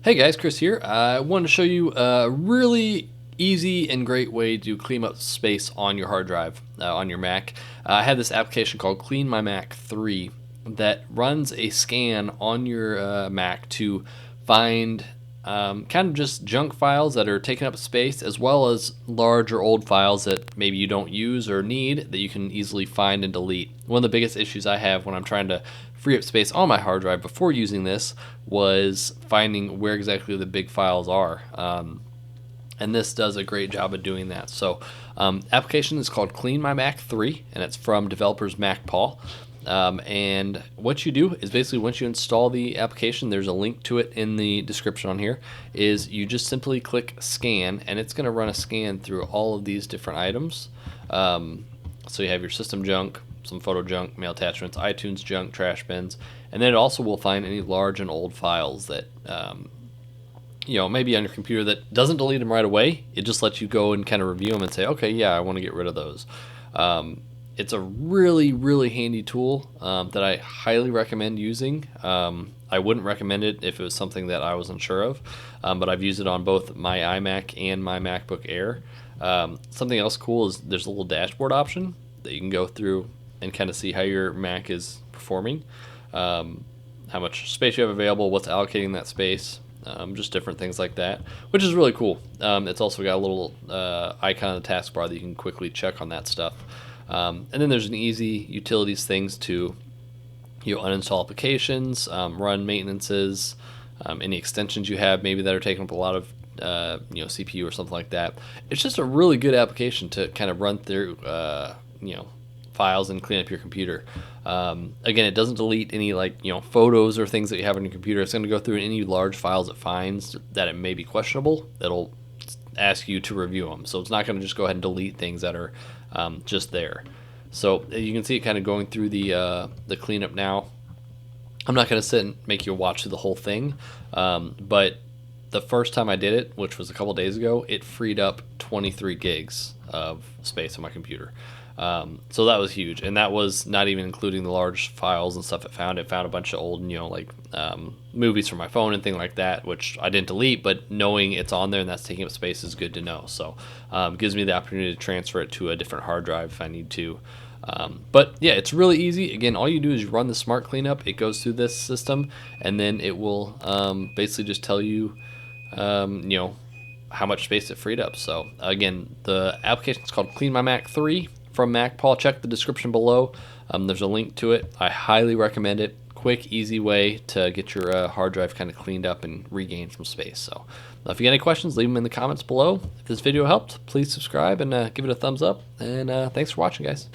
Hey guys, Chris here. I wanted to show you a really easy and great way to clean up space on your hard drive on your Mac. I have this application called Clean My Mac 3 that runs a scan on your Mac to find kind of just junk files that are taking up space, as well as large or old files that maybe you don't use or need that you can easily find and delete. One of the biggest issues I have when I'm trying to free up space on my hard drive before using this was finding where exactly the big files are. And this does a great job of doing that. So application is called Clean My Mac 3, and it's from developers MacPaul. And what you do is basically once you install the application, there's a link to it in the description on here, is you just simply click scan, and it's going to run a scan through all of these different items. So you have your system junk, some photo junk, mail attachments, iTunes junk, trash bins, and then it also will find any large and old files that maybe on your computer that doesn't delete them right away. It just lets you go and kind of review them and say, okay, yeah, I want to get rid of those. It's a really handy tool that I highly recommend using. I wouldn't recommend it if it was something that I wasn't sure of, but I've used it on both my iMac and my MacBook Air. Something else cool is there's a little dashboard option that you can go through and kind of see how your Mac is performing, how much space you have available, what's allocating that space, just different things like that, which is really cool. It's also got a little icon on the taskbar that you can quickly check on that stuff. And then there's an easy utilities things to uninstall applications, run maintenances, any extensions you have maybe that are taking up a lot of CPU or something like that. It's just a really good application to kind of run through files and clean up your computer. Again, it doesn't delete any photos or things that you have on your computer. It's going to go through any large files it finds that it may be questionable. It'll ask you to review them. So it's not going to just go ahead and delete things that are just there. So you can see it kind of going through the cleanup now. I'm not going to sit and make you watch through the whole thing, but the first time I did it, which was a couple days ago, it freed up 23 gigs of space on my computer. So that was huge, and that was not even including the large files and stuff it found. It found a bunch of old, movies from my phone and things like that, which I didn't delete, but knowing it's on there and that's taking up space is good to know. So it gives me the opportunity to transfer it to a different hard drive if I need to. But yeah, it's really easy. Again, all you do is you run the smart cleanup. It goes through this system, and then it will basically just tell you, how much space it freed up. So again, the application is called Clean My Mac 3 from MacPaul. Check the description below. There's a link to it. I highly recommend it. Quick, easy way to get your hard drive kind of cleaned up and regain some space. So if you got any questions, leave them in the comments below. If this video helped, please subscribe and give it a thumbs up. And thanks for watching, guys.